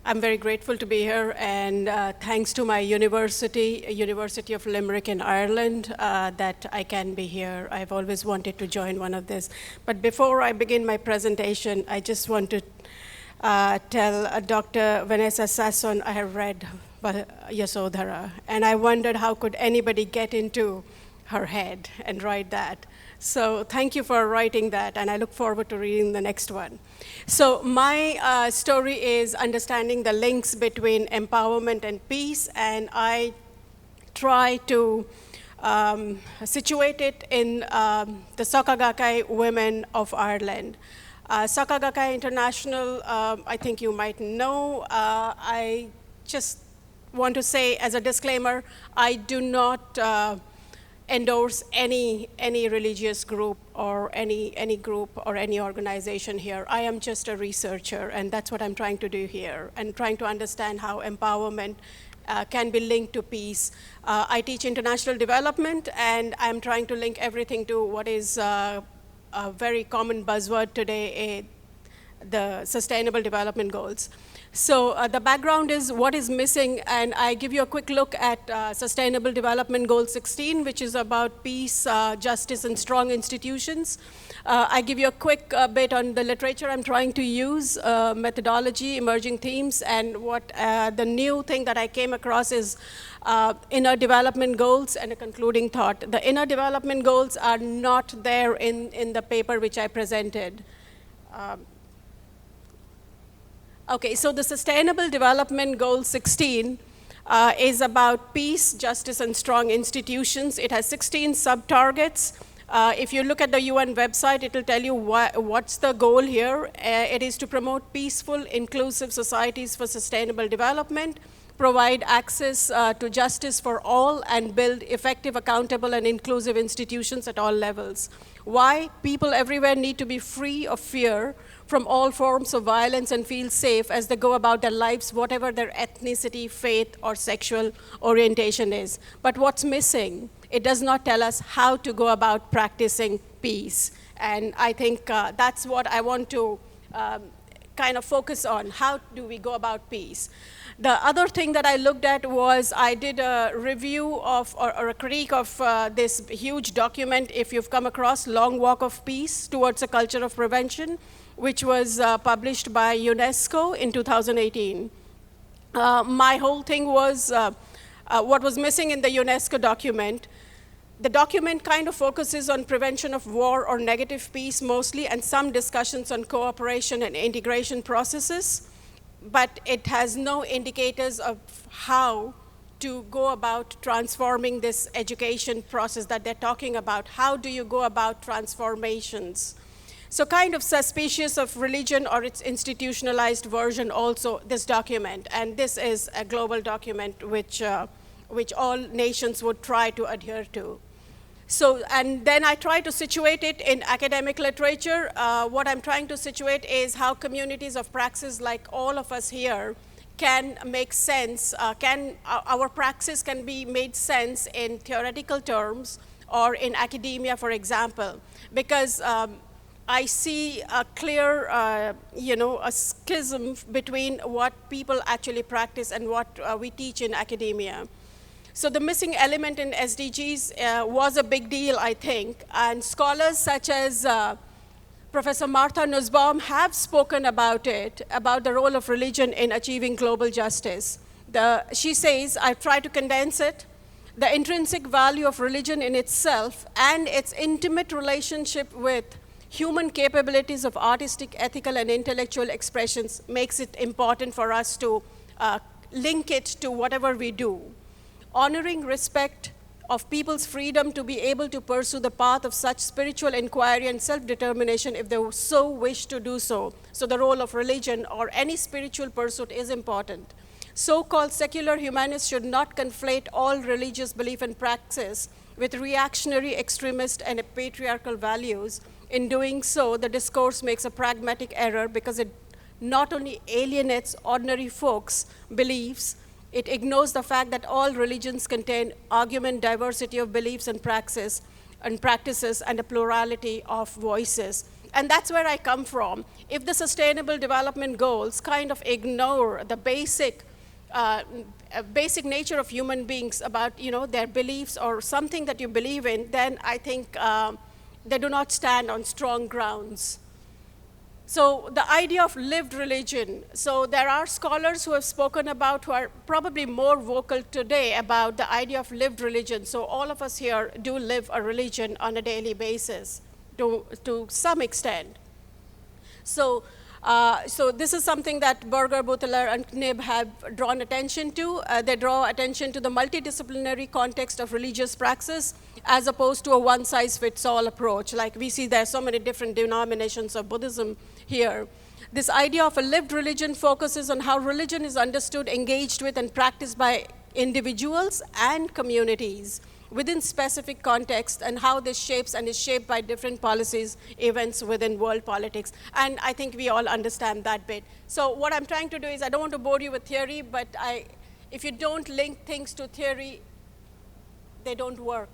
I'm very grateful to be here, and thanks to my University of Limerick in Ireland, that I can be here. I've always wanted to join one of this. But before I begin my presentation, I just want to tell Dr. Vanessa Sasson I have read Yasodhara, and I wondered how could anybody get into her head and write that. So thank you for writing that, and I look forward to reading the next one. So my story is understanding the links between empowerment and peace, and I try to situate it in the Soka Gakkai women of Ireland. Soka Gakkai International, I think you might know. I just want to say as a disclaimer, I do not endorse any religious group or any group or any organization here. I am just a researcher, and that's what I'm trying to do here, and trying to understand how empowerment can be linked to peace. I teach international development, and I'm trying to link everything to what is a very common buzzword today, the Sustainable Development Goals. So the background is what is missing, and I give you a quick look at Sustainable Development Goal 16, which is about peace, justice, and strong institutions. I give you a quick bit on the literature I'm trying to use, methodology, emerging themes, and what the new thing that I came across is inner development goals and a concluding thought. The inner development goals are not there in the paper which I presented. Okay, so the Sustainable Development Goal 16 is about peace, justice, and strong institutions. It has 16 sub-targets. If you look at the UN website, it will tell you what's the goal here. It is to promote peaceful, inclusive societies for sustainable development, provide access to justice for all, and build effective, accountable, and inclusive institutions at all levels. Why? People everywhere need to be free of fear from all forms of violence and feel safe as they go about their lives, whatever their ethnicity, faith, or sexual orientation is. But what's missing? It does not tell us how to go about practicing peace. And I think that's what I want to kind of focus on. How do we go about peace? The other thing that I looked at was I did a review of, or a critique of this huge document, if you've come across, Long Walk of Peace Towards a Culture of Prevention, which was published by UNESCO in 2018. My whole thing was what was missing in the UNESCO document. The document kind of focuses on prevention of war or negative peace mostly, and some discussions on cooperation and integration processes, but it has no indicators of how to go about transforming this education process that they're talking about. How do you go about transformations? So kind of suspicious of religion or its institutionalized version also, this document. And this is a global document which all nations would try to adhere to. So, and then I try to situate it in academic literature. What I'm trying to situate is how communities of praxis like all of us here can make sense, our praxis can be made sense in theoretical terms or in academia, for example. Because I see a clear, a schism between what people actually practice and what we teach in academia. So the missing element in SDGs was a big deal, I think, and scholars such as Professor Martha Nussbaum have spoken about it, about the role of religion in achieving global justice. She says, I've tried to condense it, the intrinsic value of religion in itself and its intimate relationship with human capabilities of artistic, ethical, and intellectual expressions makes it important for us to link it to whatever we do. Honoring respect of people's freedom to be able to pursue the path of such spiritual inquiry and self-determination if they so wish to do so. So the role of religion or any spiritual pursuit is important. So-called secular humanists should not conflate all religious belief and practice with reactionary, extremist, and patriarchal values. In doing so, the discourse makes a pragmatic error because it not only alienates ordinary folks' beliefs, it ignores the fact that all religions contain argument, diversity of beliefs and practices, and a plurality of voices. And that's where I come from. If the Sustainable Development Goals kind of ignore the basic nature of human beings about their beliefs or something that you believe in, then I think they do not stand on strong grounds. So the idea of lived religion, so there are scholars who have spoken about, who are probably more vocal today about the idea of lived religion. So all of us here do live a religion on a daily basis to some extent. So this is something that Berger, Buteler, and Knibb have drawn attention to. They draw attention to the multidisciplinary context of religious praxis as opposed to a one-size-fits-all approach. Like we see there are so many different denominations of Buddhism here. This idea of a lived religion focuses on how religion is understood, engaged with, and practiced by individuals and communities within specific context, and how this shapes and is shaped by different policies, events within world politics. And I think we all understand that bit. So what I'm trying to do is, I don't want to bore you with theory, but if you don't link things to theory, they don't work.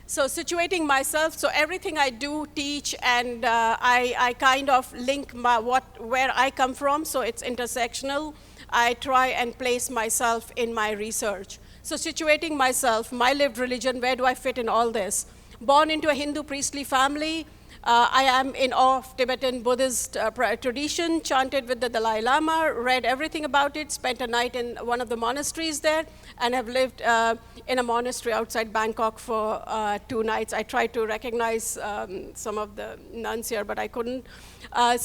So situating myself, so everything I do, teach, and I kind of link where I come from, so it's intersectional. I try and place myself in my research. So situating myself, my lived religion, where do I fit in all this? Born into a Hindu priestly family, I am in awe of Tibetan Buddhist tradition, chanted with the Dalai Lama, read everything about it, spent a night in one of the monasteries there, and have lived in a monastery outside Bangkok for 2 nights. I tried to recognize some of the nuns here, but I couldn't. I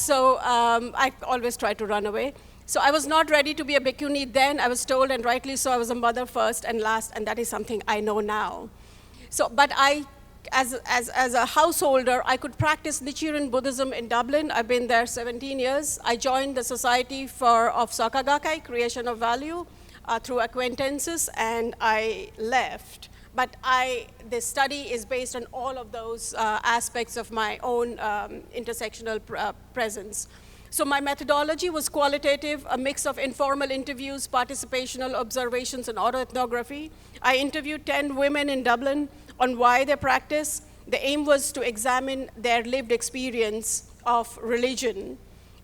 always try to run away. So I was not ready to be a bhikkhuni then. I was told, and rightly so, I was a mother first and last, and that is something I know now. So, but as a householder, I could practice Nichiren Buddhism in Dublin. I've been there 17 years. I joined the Society of Soka Gakkai, Creation of Value, through acquaintances, and I left. But this study is based on all of those aspects of my own intersectional presence. So my methodology was qualitative, a mix of informal interviews, participational observations, and autoethnography. I interviewed 10 women in Dublin on why they practice. The aim was to examine their lived experience of religion.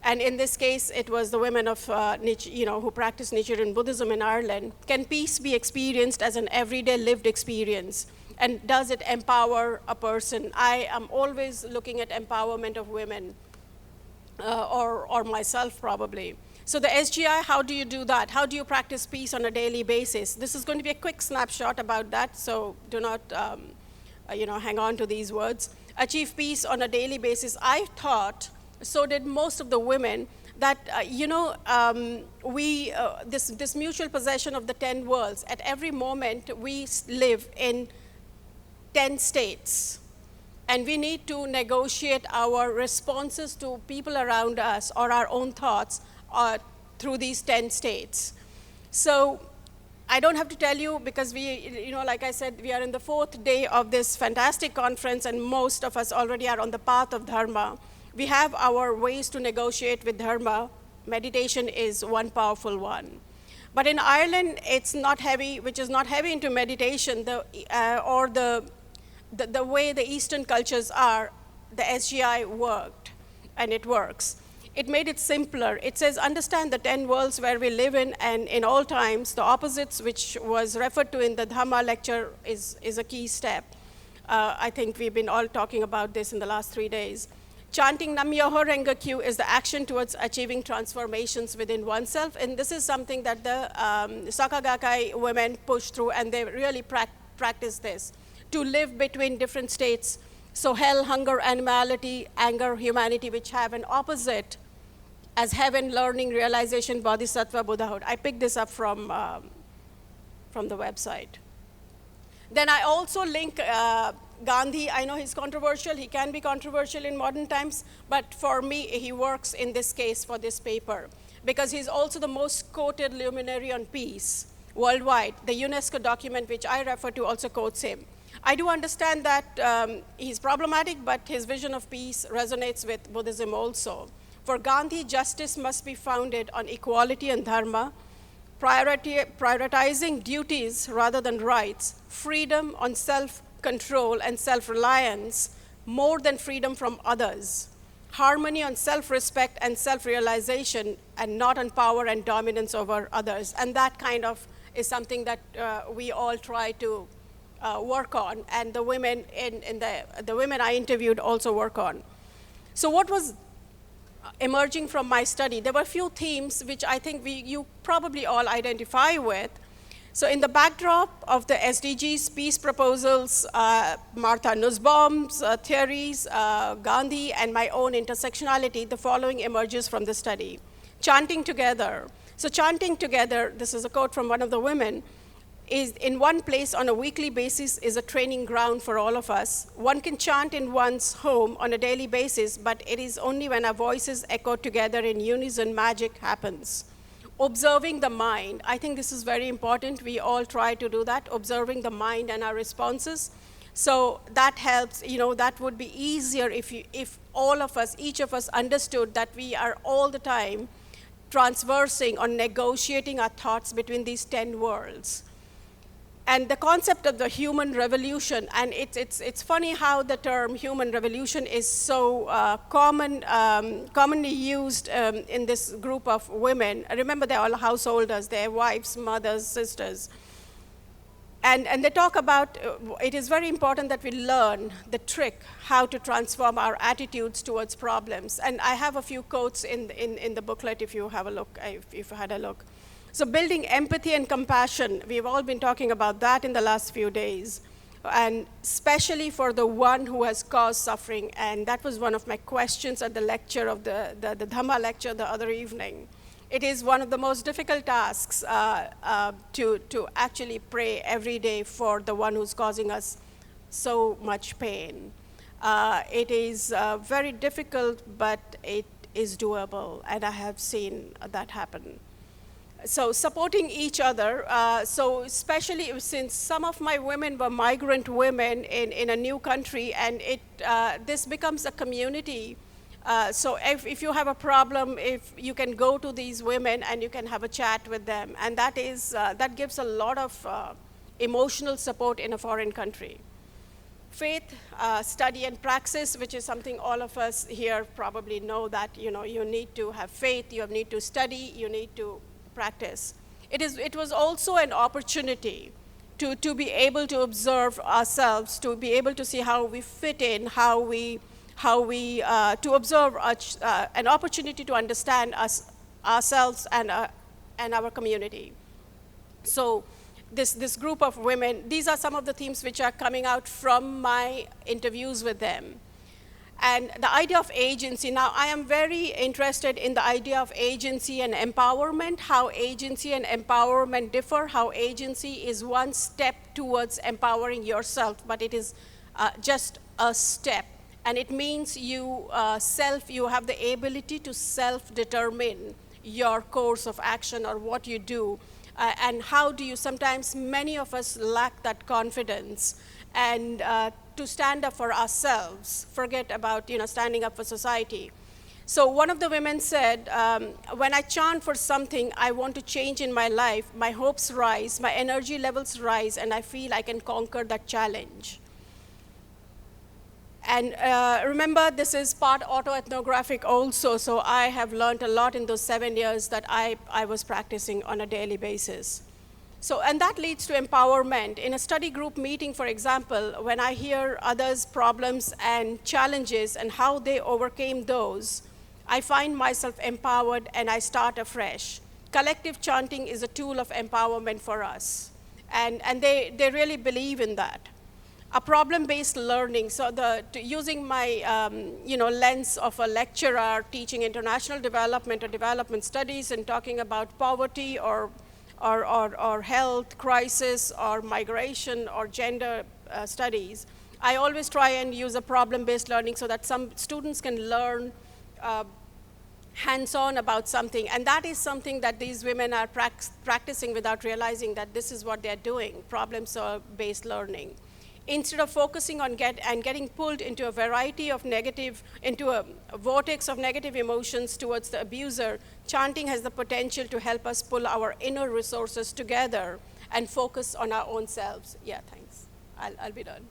And in this case, it was the women of who practice Nichiren Buddhism in Ireland. Can peace be experienced as an everyday lived experience? And does it empower a person? I am always looking at empowerment of women. Or myself, probably. So the SGI, how do you do that? How do you practice peace on a daily basis? This is going to be a quick snapshot about that, so do not hang on to these words. Achieve peace on a daily basis. I thought, so did most of the women, that this mutual possession of the 10 worlds, at every moment we live in 10 states. And we need to negotiate our responses to people around us or our own thoughts through these 10 states. So I don't have to tell you, because we, like I said, we are in the 4th day of this fantastic conference, and most of us already are on the path of Dharma. We have our ways to negotiate with Dharma. Meditation is one powerful one. But in Ireland, it's not heavy, which is not heavy into meditation, the way the Eastern cultures are, the SGI worked, and it works. It made it simpler. It says, understand the 10 worlds where we live in, and in all times, the opposites, which was referred to in the Dhamma lecture, is a key step. I think we've been all talking about this in the last 3 days. Chanting Nam Myoho Renge Kyo is the action towards achieving transformations within oneself, and this is something that the Soka Gakkai women push through, and they really practice this. To live between different states, so hell, hunger, animality, anger, humanity, which have an opposite as heaven, learning, realization, bodhisattva, Buddhahood. I picked this up from the website. Then I also link Gandhi. I know he's controversial. He can be controversial in modern times, but for me, he works in this case for this paper, because he's also the most quoted luminary on peace worldwide. The UNESCO document, which I refer to, also quotes him. I do understand that he's problematic, but his vision of peace resonates with Buddhism also. For Gandhi, justice must be founded on equality and dharma, prioritizing duties rather than rights, freedom on self-control and self-reliance more than freedom from others. Harmony on self-respect and self-realization, and not on power and dominance over others. And that kind of is something that we all try to work on, and the women the women I interviewed also work on. So what was emerging from my study? There were a few themes which I think you probably all identify with. So in the backdrop of the SDGs, peace proposals, Martha Nussbaum's theories, Gandhi, and my own intersectionality, the following emerges from the study. Chanting together. So chanting together, this is a quote from one of the women, is in one place on a weekly basis is a training ground for all of us. One can chant in one's home on a daily basis, but it is only when our voices echo together in unison magic happens. Observing the mind, I think this is very important. We all try to do that, observing the mind and our responses. So that helps, that would be easier if all of us, each of us understood that we are all the time transversing or negotiating our thoughts between these 10 worlds. And the concept of the human revolution, and it's funny how the term human revolution is so commonly used in this group of women. Remember, they're all householders, they're wives, mothers, sisters. And they talk about, it is very important that we learn the trick, how to transform our attitudes towards problems. And I have a few quotes in the booklet if you have a look, if you had a look. So building empathy and compassion, we've all been talking about that in the last few days, and especially for the one who has caused suffering. And that was one of my questions at the lecture of the Dhamma lecture the other evening. It is one of the most difficult tasks to actually pray every day for the one who's causing us so much pain. It is very difficult, but it is doable, and I have seen that happen. So supporting each other, so especially since some of my women were migrant women in a new country, and this becomes a community. So if you have a problem, if you can go to these women and you can have a chat with them, and that gives a lot of emotional support in a foreign country. Faith, study, and praxis, which is something all of us here probably know, that you need to have faith, you need to study, you need to practice. It was also an opportunity to be able to observe ourselves, to be able to see how we fit in, to observe an opportunity to understand ourselves and our community. So this group of women, these are some of the themes which are coming out from my interviews with them. And the idea of agency. Now, I am very interested in the idea of agency and empowerment, how agency and empowerment differ, how agency is one step towards empowering yourself, but it is just a step. And it means you have the ability to self-determine your course of action or what you do. And how do you, sometimes many of us lack that confidence, and to stand up for ourselves, forget about standing up for society. So one of the women said, when I chant for something I want to change in my life, my hopes rise, my energy levels rise, and I feel I can conquer that challenge. And remember, this is part autoethnographic also, so I have learned a lot in those 7 years that I was practicing on a daily basis. So, and that leads to empowerment. In a study group meeting, for example, when I hear others' problems and challenges and how they overcame those, I find myself empowered and I start afresh. Collective chanting is a tool of empowerment for us. And they really believe in that. A problem-based learning, so using my lens of a lecturer teaching international development or development studies and talking about poverty or health crisis or migration or gender studies, I always try and use a problem-based learning so that some students can learn hands-on about something. And that is something that these women are practicing without realizing that this is what they're doing, problem-based learning. Instead of focusing on getting pulled into a variety of into a vortex of negative emotions towards the abuser, chanting has the potential to help us pull our inner resources together and focus on our own selves. Yeah, thanks. I'll be done.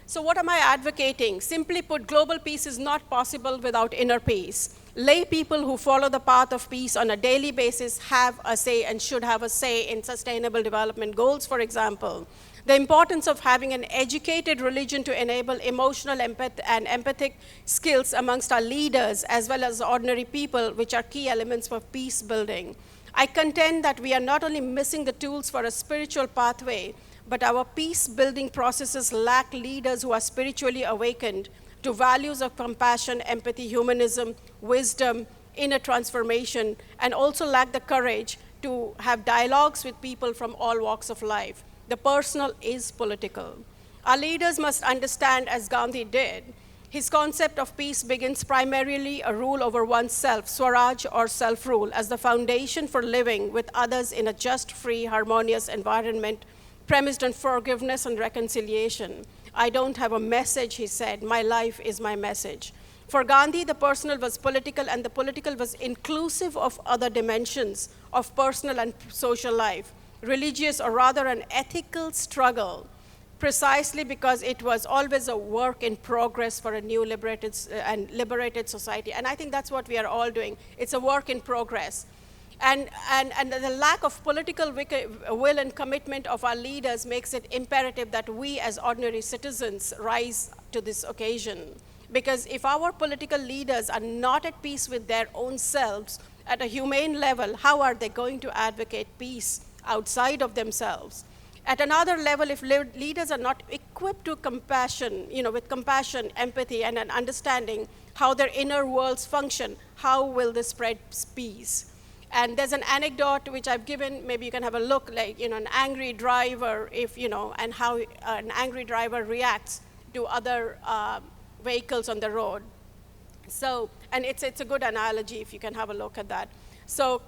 So what am I advocating? Simply put, global peace is not possible without inner peace. Lay people who follow the path of peace on a daily basis have a say and should have a say in sustainable development goals, for example. The importance of having an educated religion to enable emotional and empathic skills amongst our leaders as well as ordinary people, which are key elements for peace building. I contend that we are not only missing the tools for a spiritual pathway, but our peace-building processes lack leaders who are spiritually awakened to values of compassion, empathy, humanism, wisdom, inner transformation, and also lack the courage to have dialogues with people from all walks of life. The personal is political. Our leaders must understand, as Gandhi did, his concept of peace begins primarily a rule over oneself, Swaraj or self-rule, as the foundation for living with others in a just, free, harmonious environment premised on forgiveness and reconciliation. I don't have a message, he said. My life is my message. For Gandhi, the personal was political, and the political was inclusive of other dimensions of personal and social life, religious or rather an ethical struggle, precisely because it was always a work in progress for a new liberated society. And I think that's what we are all doing. It's a work in progress. And the lack of political will and commitment of our leaders makes it imperative that we as ordinary citizens rise to this occasion. Because if our political leaders are not at peace with their own selves at a humane level, how are they going to advocate peace outside of themselves? At another level, if leaders are not equipped to compassion, with compassion, empathy, and an understanding how their inner worlds function, how will this spread peace? And there's an anecdote which I've given, maybe you can have a look, like, an angry driver, and how an angry driver reacts to other vehicles on the road. So, and it's a good analogy if you can have a look at that. So,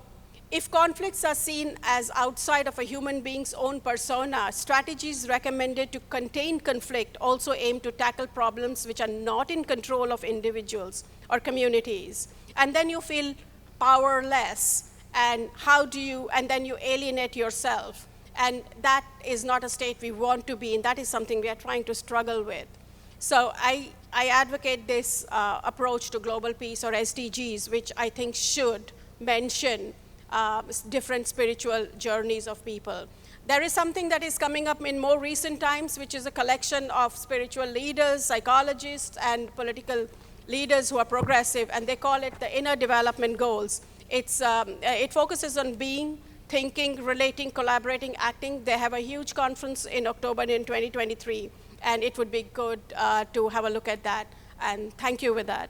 if conflicts are seen as outside of a human being's own persona, strategies recommended to contain conflict also aim to tackle problems which are not in control of individuals or communities. And then you feel powerless. And then you alienate yourself. And that is not a state we want to be in. That is something we are trying to struggle with. So I advocate this approach to global peace, or SDGs, which I think should mention different spiritual journeys of people. There is something that is coming up in more recent times, which is a collection of spiritual leaders, psychologists, and political leaders who are progressive, and they call it the Inner Development Goals. It focuses on being, thinking, relating, collaborating, acting. They have a huge conference in October in 2023, and it would be good to have a look at that. And thank you with that.